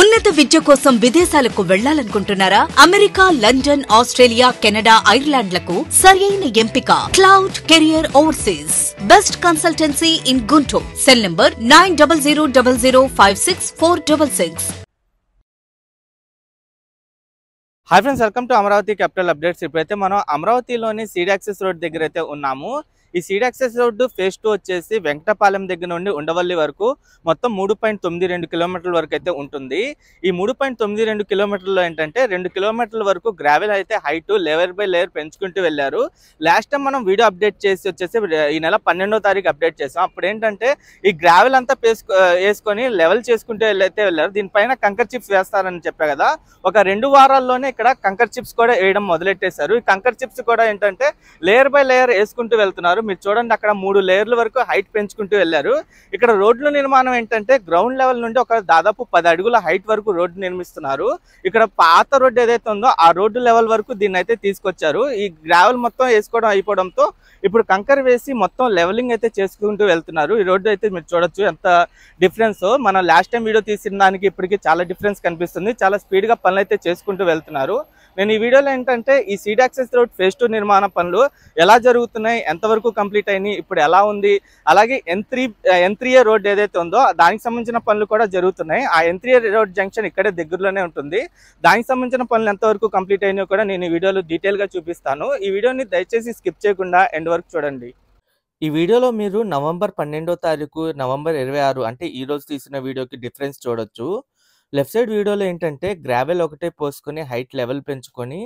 ఉన్నత విద్య కోసం విదేశాలకు వెళ్లాలనుకుంటున్నారా? అమెరికా, లండన్, ఆస్ట్రేలియా, కెనడా, ఐర్లాండ్లకు సరైన ఎంపిక cloud career overseas. Best consultancy in Guntur. Cell number 9000056466. Hi friends, welcome to Amaravati capital updates. ఇప్పుడైతే మనం అమరావతిలోని సీడ్ యాక్సెస్ రోడ్ దగ్గర అయితే ఉన్నాము. ఈ సీడ్ యాక్సెస్ రోడ్డు ఫేజ్ 2 వచ్చేసి వెంకటపాలెం దగ్గర నుండి ఉండవల్లి వరకు మొత్తం 3.92 కిలోమీటర్ల వరకు అయితే ఉంటుంది. ఈ 3.92 కిలోమీటర్లో ఏంటంటే 2 కిలోమీటర్ల వరకు గ్రావెల్ అయితే హైట్ లేయర్ బై లేయర్ పెంచుకుంటూ వెళ్ళారు. లాస్ట్ టైం మనం వీడియో అప్డేట్ చేసి వచ్చేసి ఈ నెల 12వ తారీఖు అప్డేట్ చేసాం. అప్పుడు ఏంటంటే ఈ గ్రావెల్ అంతా వేసుకొని లెవెల్ చేసుకుంటూ వెళ్ళారు. దీనిపైన కంకర్ చిప్స్ వేస్తారని చెప్పా కదా. ఒక 2 వారాల్లోనే ఇక్కడ కంకర్ చిప్స్ కూడా వేయడం మొదలెట్టేశారు. ఈ కంకర్ చిప్స్ కూడా ఏంటంటే లేయర్ బై లేయర్ వేసుకుంటూ వెళ్తున్నారు. మీరు చూడండి, అక్కడ 3 లేయర్ల వరకు హైట్ పెంచుకుంటూ వెళ్ళారు. ఇక్కడ రోడ్ల నిర్మాణం ఏంటంటే గ్రౌండ్ లెవెల్ నుండి ఒక దాదాపు 10 అడుగుల హైట్ వరకు రోడ్డు నిర్మిస్తున్నారు. ఇక్కడ పాత రోడ్డు ఏదైతే ఉందో ఆ రోడ్డు లెవెల్ వరకు దీన్ని అయితే తీసుకొచ్చారు. ఈ గ్రావెల్ మొత్తం వేసుకోవడం అయిపోవడంతో ఇప్పుడు కంకర్ వేసి మొత్తం లెవెలింగ్ అయితే చేసుకుంటూ వెళ్తున్నారు. ఈ రోడ్డు అయితే మీరు చూడొచ్చు ఎంత డిఫరెన్స్. మనం లాస్ట్ టైం వీడియో తీసిన దానికి ఇప్పటికీ చాలా డిఫరెన్స్ కనిపిస్తుంది. చాలా స్పీడ్గా పనులు అయితే చేసుకుంటూ వెళ్తున్నారు. నేను ఈ వీడియోలో ఏంటంటే ఈ సీడ్ యాక్సెస్ రోడ్ ఫేజ్ 2 నిర్మాణ పనులు ఎలా జరుగుతున్నాయి, ఎంతవరకు కంప్లీట్ అయినాయి, ఇప్పుడు ఎలా ఉంది, అలాగే N3A రోడ్ ఏదైతే ఉందో దానికి సంబంధించిన పనులు కూడా జరుగుతున్నాయి. ఆ N3A రోడ్ జంక్షన్ ఇక్కడే దగ్గరలోనే ఉంటుంది. దానికి సంబంధించిన పనులు ఎంతవరకు కంప్లీట్ అయినాయో కూడా నేను ఈ వీడియోలో డీటెయిల్గా చూపిస్తాను. ఈ వీడియోని దయచేసి స్కిప్ చేయకుండా ఎండ్ వరకు చూడండి. ఈ వీడియోలో మీరు నవంబర్ 12వ తారీఖు, నవంబర్ 26 అంటే ఈ రోజు తీసిన వీడియోకి డిఫరెన్స్ చూడొచ్చు. లెఫ్ట్ సైడ్ వీడియోలో ఏంటంటే గ్రావెల్ ఒకటే పోసుకొని హైట్ లెవెల్ పెంచుకొని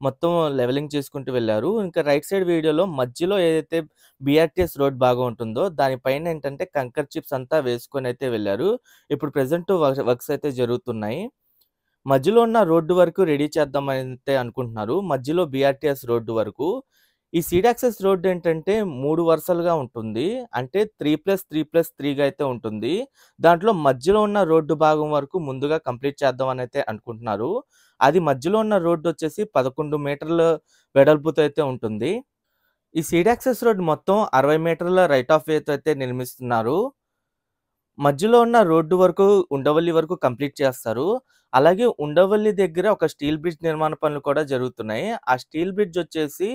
మొత్తం లెవెలింగ్ చేసుకుంటూ వెళ్ళారు. ఇంకా రైట్ సైడ్ వీడియోలో మధ్యలో ఏదైతే BRTS రోడ్ బాగా ఉంటుందో దానిపైన ఏంటంటే కంకర్ చిప్స్ అంతా వేసుకొని అయితే వెళ్ళారు. ఇప్పుడు ప్రెసెంట్ వర్క్స్ అయితే జరుగుతున్నాయి. మధ్యలో ఉన్న రోడ్డు వరకు రెడీ చేద్దామని అయితే అనుకుంటున్నారు. మధ్యలో BRTS రోడ్డు వరకు. ఈ సీడ్ యాక్సెస్ రోడ్డు ఏంటంటే 3 వరుసలుగా ఉంటుంది. అంటే 3+3+3గా అయితే ఉంటుంది. దాంట్లో మధ్యలో ఉన్న రోడ్డు భాగం వరకు ముందుగా కంప్లీట్ చేద్దామని అయితే అనుకుంటున్నారు. అది మధ్యలో ఉన్న రోడ్డు వచ్చేసి 11 మీటర్ల వెడల్పుతో అయితే ఉంటుంది. ఈ సీడ్ యాక్సెస్ రోడ్ మొత్తం 60 మీటర్ల రైట్ ఆఫ్ వేతో అయితే నిర్మిస్తున్నారు. మధ్యలో ఉన్న రోడ్డు వరకు ఉండవల్లి వరకు కంప్లీట్ చేస్తారు. అలాగే ఉండవల్లి దగ్గర ఒక స్టీల్ బ్రిడ్జ్ నిర్మాణ పనులు కూడా జరుగుతున్నాయి. ఆ స్టీల్ బ్రిడ్జ్ వచ్చేసి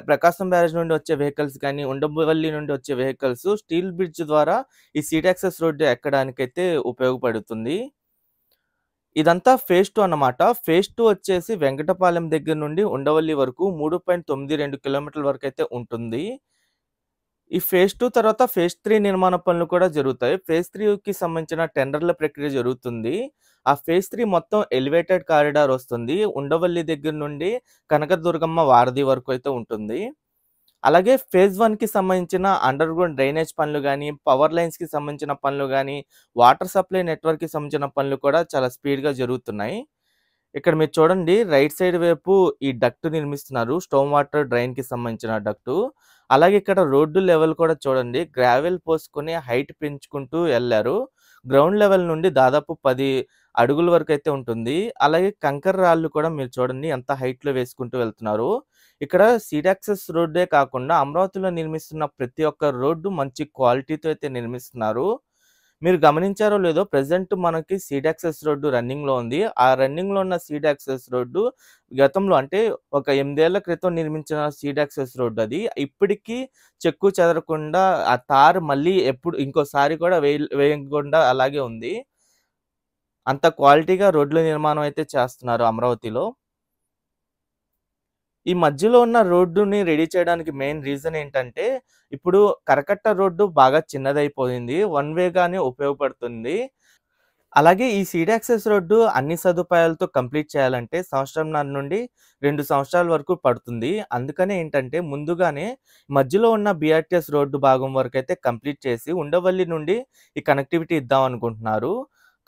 ప్రకాశం బ్యారేజ్ నుండి వచ్చే వెహికల్స్ కానీ, ఉండవల్లి నుండి వచ్చే వెహికల్స్ స్టీల్ బ్రిడ్జ్ ద్వారా ఈ సీడ్ యాక్సెస్ రోడ్డు ఎక్కడానికైతే ఉపయోగపడుతుంది. ఇదంతా ఫేజ్ 2 అన్నమాట. ఫేజ్ 2 వచ్చేసి వెంకటపాలెం దగ్గర నుండి ఉండవల్లి వరకు 3.92 కిలోమీటర్ల వరకు అయితే ఉంటుంది. ఈ ఫేజ్ 2 తర్వాత ఫేజ్ 3 నిర్మాణ పనులు కూడా జరుగుతాయి. ఫేజ్ 3కి సంబంధించిన టెండర్ల ప్రక్రియ జరుగుతుంది. ఆ ఫేజ్ 3 మొత్తం ఎలివేటెడ్ కారిడార్ వస్తుంది. ఉండవల్లి దగ్గర నుండి కనకదుర్గమ్మ వారధి వరకు అయితే ఉంటుంది. అలాగే ఫేజ్ 1కి సంబంధించిన అండర్ గ్రౌండ్ డ్రైనేజ్ పనులు కానీ, పవర్ లైన్స్కి సంబంధించిన పనులు కానీ, వాటర్ సప్లై నెట్వర్క్కి సంబంధించిన పనులు కూడా చాలా స్పీడ్గా జరుగుతున్నాయి. ఇక్కడ మీరు చూడండి, రైట్ సైడ్ వైపు ఈ డక్ట్ నిర్మిస్తున్నారు. స్టోమ్ వాటర్ డ్రైన్కి సంబంధించిన డక్టు. అలాగే ఇక్కడ రోడ్డు లెవెల్ కూడా చూడండి, గ్రావెల్ పోసుకొని హైట్ పెంచుకుంటూ వెళ్ళారు. గ్రౌండ్ లెవెల్ నుండి దాదాపు 10 అడుగుల వరకు అయితే ఉంటుంది. అలాగే కంకర్ రాళ్ళు కూడా మీరు చూడండి ఎంత హైట్లో వేసుకుంటూ వెళ్తున్నారు. ఇక్కడ సీడ్ యాక్సెస్ రోడ్డే కాకుండా అమరావతిలో నిర్మిస్తున్న ప్రతి ఒక్క రోడ్డు మంచి క్వాలిటీతో అయితే నిర్మిస్తున్నారు. మీరు గమనించారో లేదో, ప్రెసెంట్ మనకి సీడ్ యాక్సెస్ రోడ్డు రన్నింగ్లో ఉంది. ఆ రన్నింగ్లో ఉన్న సీడ్ యాక్సెస్ రోడ్డు గతంలో అంటే ఒక 8 ఏళ్ల క్రితం నిర్మించిన సీడ్ యాక్సెస్ రోడ్డు అది. ఇప్పటికీ చెక్కు చెదరకుండా ఆ తారు మళ్ళీ ఎప్పుడు ఇంకోసారి కూడా వేయకుండా అలాగే ఉంది. అంత క్వాలిటీగా రోడ్ల నిర్మాణం అయితే చేస్తున్నారు అమరావతిలో. ఈ మధ్యలో ఉన్న రోడ్డుని రెడీ చేయడానికి మెయిన్ రీజన్ ఏంటంటే ఇప్పుడు కరకట్ట రోడ్డు బాగా చిన్నదైపోయింది. వన్ వేగానే ఉపయోగపడుతుంది. అలాగే ఈ సీడ్ యాక్సెస్ రోడ్డు అన్ని సదుపాయాలతో కంప్లీట్ చేయాలంటే సంవత్సరంన్నర నుండి 2 సంవత్సరాల వరకు పడుతుంది. అందుకనే ఏంటంటే ముందుగానే మధ్యలో ఉన్న BRTS రోడ్డు భాగం వరకు అయితే కంప్లీట్ చేసి ఉండవల్లి నుండి ఈ కనెక్టివిటీ ఇద్దాం అనుకుంటున్నారు.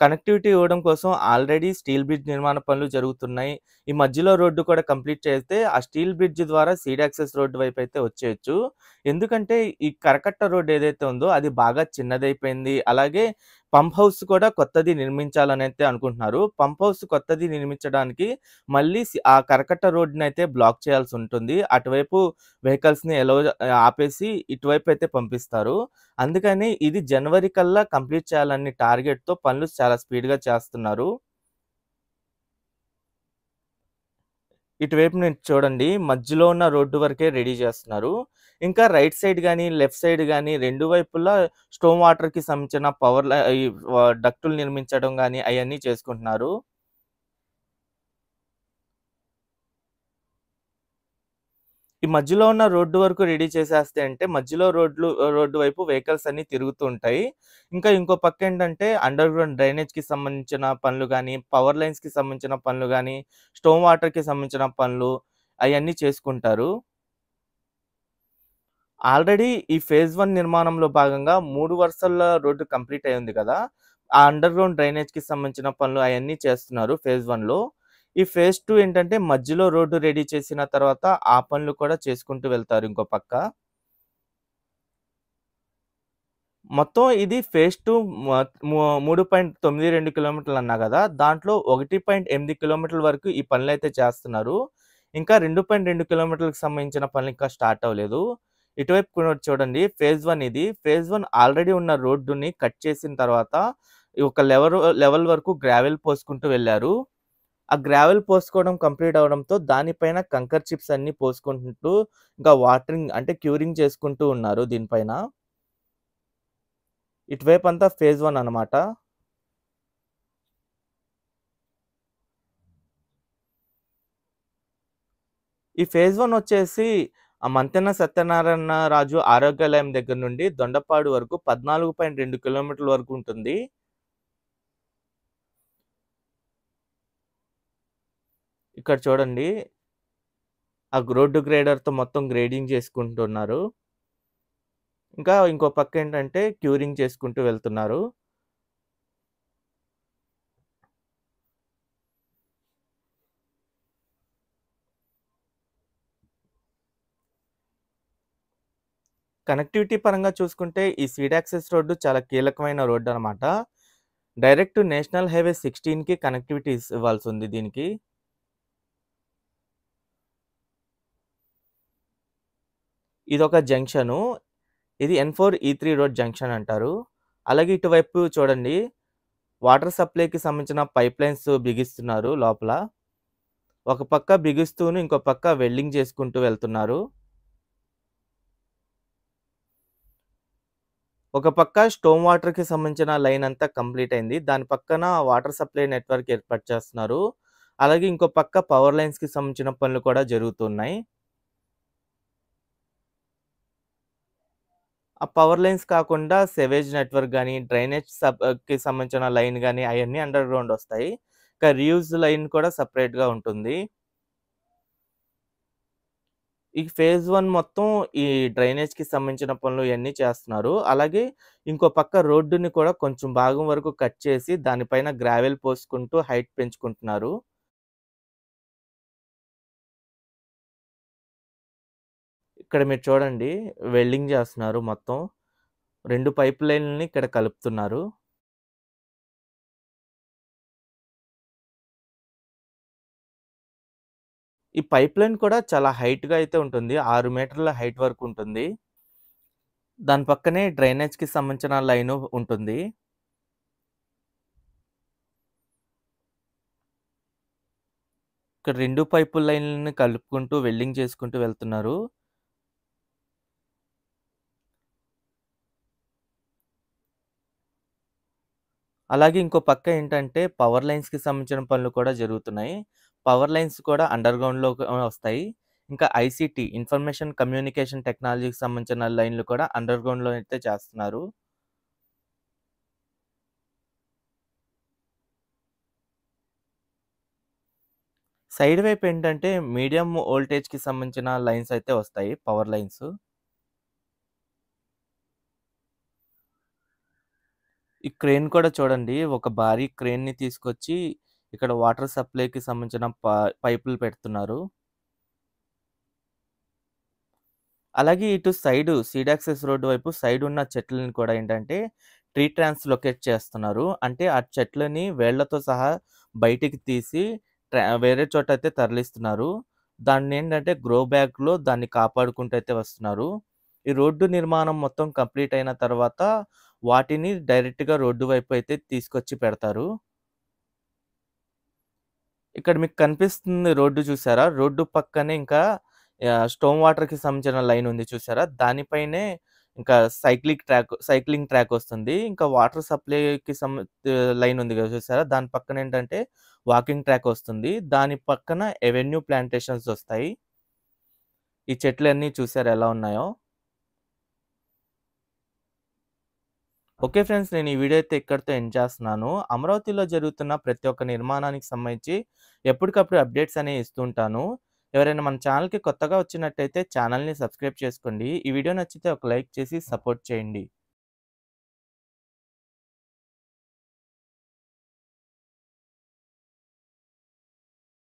కనెక్టివిటీ ఇవ్వడం కోసం ఆల్రెడీ స్టీల్ బ్రిడ్జ్ నిర్మాణ పనులు జరుగుతున్నాయి. ఈ మధ్యలో రోడ్డు కూడా కంప్లీట్ చేస్తే ఆ స్టీల్ బ్రిడ్జ్ ద్వారా సీడ్ యాక్సెస్ రోడ్డు వైపు అయితే వచ్చేయచ్చు. ఎందుకంటే ఈ కరకట్ట రోడ్డు ఏదైతే ఉందో అది బాగా చిన్నదైపోయింది. అలాగే పంప్ హౌస్ కూడా కొత్తది నిర్మించాలనైతే అనుకుంటున్నారు. పంప్ హౌస్ కొత్తది నిర్మించడానికి మళ్ళీ ఆ కరకట్ట రోడ్‌నైతే బ్లాక్ చేయాల్సి ఉంటుంది. అటువైపు వెహికల్స్‌ని ఆపేసి ఇటువైపు అయితే పంపిస్తారు. అందుకని ఇది జనవరి కల్లా కంప్లీట్ చేయాలని టార్గెట్‌తో పనులు చాలా స్పీడ్‌గా చేస్తున్నారు. ఇటువైపు నుంచి చూడండి. మధ్యలో ఉన్న రోడ్డు వరకే రెడీ చేస్తున్నారు. ఇంకా రైట్ సైడ్ గాని, లెఫ్ట్ సైడ్ గాని 2 వైపులా స్టోమ్ వాటర్‌కి సంబంధించిన పవర్ ల ఈ డక్టులు నిర్మించడం గాని అయన్నీ చేసుకుంటున్నారు. ఈ మధ్యలో ఉన్న రోడ్డు వరకు రెడీ చేసేస్తే అంటే మధ్యలో రోడ్డు వైపు వెహికల్స్ అన్నీ తిరుగుతూ ఉంటాయి. ఇంకా ఇంకో పక్కేంటంటే అండర్ గ్రౌండ్ డ్రైనేజ్‌కి సంబంధించిన పనులు గాని, పవర్ లైన్స్‌కి సంబంధించిన పనులు గాని, స్టోమ్ వాటర్‌కి సంబంధించిన పనులు అయన్నీ చేసుకుంటారు. ఆల్రెడీ ఈ ఫేజ్ 1 నిర్మాణంలో భాగంగా 3 వరుసల రోడ్డు కంప్లీట్ అయ్యింది కదా! ఆ అండర్ గ్రౌండ్ డ్రైనేజ్‌కి సంబంధించిన పనులు అయన్నీ చేస్తున్నారు ఫేజ్ 1లో. ఈ ఫేజ్ 2 ఏంటంటే మధ్యలో రోడ్డు రెడీ చేసిన తర్వాత ఆ పనులు కూడా చేసుకుంటూ వెళ్తారు ఇంకో పక్క. మొత్తం ఇది ఫేజ్ 2 మ ము 3.92 కిలోమీటర్లు అన్నా గదా! దాంట్లో 1.8 కిలోమీటర్ల వరకు ఈ పనులైతే చేస్తున్నారు. ఇంకా 2.2 కిలోమీటర్లకు సంబంధించిన పనులు ఇంకా స్టార్ట్ అవ్వలేదు. ఇటువైపు కూడా చూడండి ఫేజ్ 1 ఇది. ఫేజ్ 1 ఆల్రెడీ ఉన్న రోడ్డుని కట్ చేసిన తర్వాత ఒక లెవెల్ వరకు గ్రావెల్ పోసుకుంటూ వెళ్లారు. ఆ గ్రావెల్ పోసుకోవడం కంప్లీట్ అవ్వడంతో దానిపైన కంకర్ చిప్స్ అన్నీ పోసుకుంటూ ఇంకా వాటరింగ్ అంటే క్యూరింగ్ చేసుకుంటూ ఉన్నారు దీనిపైన. ఇటువైపంతా ఫేజ్ 1 అనమాట. ఈ ఫేజ్ 1 వచ్చేసి మంతెన సత్యనారాయణ రాజు ఆరోగ్యాలయం దగ్గర నుండి దొండపాడు వరకు 14.2 కిలోమీటర్ల వరకు ఉంటుంది. ఇక్కడ చూడండి. ఆ రోడ్డు గ్రేడర్‌తో మొత్తం గ్రేడింగ్ చేసుకుంటున్నారు. ఇంకా ఇంకో పక్కేంటంటే క్యూరింగ్ చేసుకుంటూ వెళ్తున్నారు. కనెక్టివిటీ పరంగా చూసుకుంటే ఈ సీడ్ యాక్సెస్ రోడ్డు చాలా కీలకమైన రోడ్డనమాట. డైరెక్ట్ నేషనల్ హైవే 16కి కనెక్టివిటీ ఇవ్వాల్సుంది దీనికి. ఇదొక జంక్షను. ఇది N4, E3 రోడ్ జంక్షన్ అంటారు. అలాగే ఇటువైపు చూడండి వాటర్ సప్లైకి సంబంధించిన పైప్ లైన్స్ బిగిస్తున్నారు లోపల. ఒక పక్క బిగిస్తూను ఇంకో పక్క వెల్డింగ్ చేసుకుంటూ వెళ్తున్నారు. ఒక పక్క స్టోమ్ వాటర్‌కి సంబంధించిన లైన్ అంతా కంప్లీట్ అయింది. దాని పక్కన వాటర్ సప్లై నెట్వర్క్ ఏర్పాటు చేస్తున్నారు. అలాగే ఇంకో పక్క పవర్ లైన్స్‌కి సంబంధించిన పనులు కూడా జరుగుతున్నాయి. ఆ పవర్ లైన్స్ కాకుండా సెవేజ్ నెట్వర్క్ గాని, డ్రైనేజ్ కి సంబంధించిన లైన్ గాని అయన్నీ అండర్ గ్రౌండ్ వస్తాయి. ఇంకా రీయూజ్ లైన్ కూడా సెపరేట్‌గా ఉంటుంది. ఈ ఫేజ్ 1 మొత్తం ఈ డ్రైనేజ్‌కి సంబంధించిన పనులు ఇయన్నీ చేస్తున్నారు. అలాగే ఇంకో పక్క రోడ్డుని కూడా కొంచెం భాగం వరకు కట్ చేసి దానిపైన గ్రావెల్ పోసుకుంటూ హైట్ పెంచుకుంటున్నారు. ఇక్కడ మీరు చూడండి వెల్డింగ్ చేస్తున్నారు మొత్తం. 2 పైప్ లైన్‌లని ఇక్కడ కలుపుతున్నారు. ఈ పైప్ లైన్ కూడా చాలా హైట్‌గా అయితే ఉంటుంది. 6 మీటర్ల హైట్ వరకు ఉంటుంది. దాని పక్కనే డ్రైనేజ్‌కి సంబంధించిన లైను ఉంటుంది. ఇక్కడ 2 పైపు లైన్‌లని కలుపుకుంటూ వెల్డింగ్ చేసుకుంటూ వెళ్తున్నారు. అలాగే ఇంకో పక్క ఏంటంటే పవర్ లైన్స్‌కి సంబంధించిన పనులు కూడా జరుగుతున్నాయి. పవర్ లైన్స్ కూడా అండర్ గ్రౌండ్‌లో వస్తాయి. ఇంకా ఐసీటీ ఇన్ఫర్మేషన్ కమ్యూనికేషన్ టెక్నాలజీకి సంబంధించిన లైన్‌లు కూడా అండర్ గ్రౌండ్‌లో అయితే చేస్తున్నారు. సైడ్ వైపు ఏంటంటే మీడియం వోల్టేజ్‌కి సంబంధించిన లైన్స్ అయితే వస్తాయి పవర్ లైన్స్. ఈ క్రేన్ కూడా చూడండి ఒక భారీ క్రేన్‌ని తీసుకొచ్చి ఇక్కడ వాటర్ సప్లైకి సంబంధించిన పైపులు పెడుతున్నారు. అలాగే ఇటు సైడు సీడ్ యాక్సెస్ రోడ్ వైపు సైడ్ ఉన్న చెట్లని కూడా ఏంటంటే ట్రీ ట్రాన్స్‌లొకేట్ చేస్తున్నారు. అంటే ఆ చెట్లని వేళ్ళతో సహా బయటికి తీసి వేరే చోటైతే తరలిస్తున్నారు. దాన్నేంటంటే గ్రో బ్యాగ్‌లో దాన్ని కాపాడుకుంటూ అయితే వస్తున్నారు. ఈ రోడ్డు నిర్మాణం మొత్తం కంప్లీట్ అయిన తర్వాత వాటిని డైరెక్ట్‌గా రోడ్డు వైపు అయితే తీసుకొచ్చి పెడతారు. ఇక్కడ మీకు కనిపిస్తుంది రోడ్డు చూసారా? రోడ్డు పక్కనే ఇంకా స్టోమ్ వాటర్‌కి సంబంధించిన లైన్ ఉంది చూసారా? దానిపైనే ఇంకా సైక్లింగ్ ట్రాక్ వస్తుంది. ఇంకా వాటర్ సప్లైకి లైన్ ఉంది కదా చూసారా? దాని పక్కన ఏంటంటే వాకింగ్ ట్రాక్ వస్తుంది. దాని పక్కన అవెన్యూ ప్లాంటేషన్స్ వస్తాయి. ఈ చెట్లన్నీ చూసారా ఎలా ఉన్నాయో? ఓకే ఫ్రెండ్స్, నేను ఈ వీడియో అయితే ఇక్కడితో ఎండ్ చేస్తున్నాను. అమరావతిలో జరుగుతున్న ప్రతి ఒక్క నిర్మాణానికి సంబంధించి ఎప్పటికప్పుడు అప్డేట్స్ అనేవి ఇస్తుంటాను. ఎవరైనా మన ఛానల్‌కి కొత్తగా వచ్చినట్టయితే ఛానల్‌ని సబ్స్క్రైబ్ చేసుకోండి. ఈ వీడియో నచ్చితే ఒక లైక్ చేసి సపోర్ట్ చేయండి.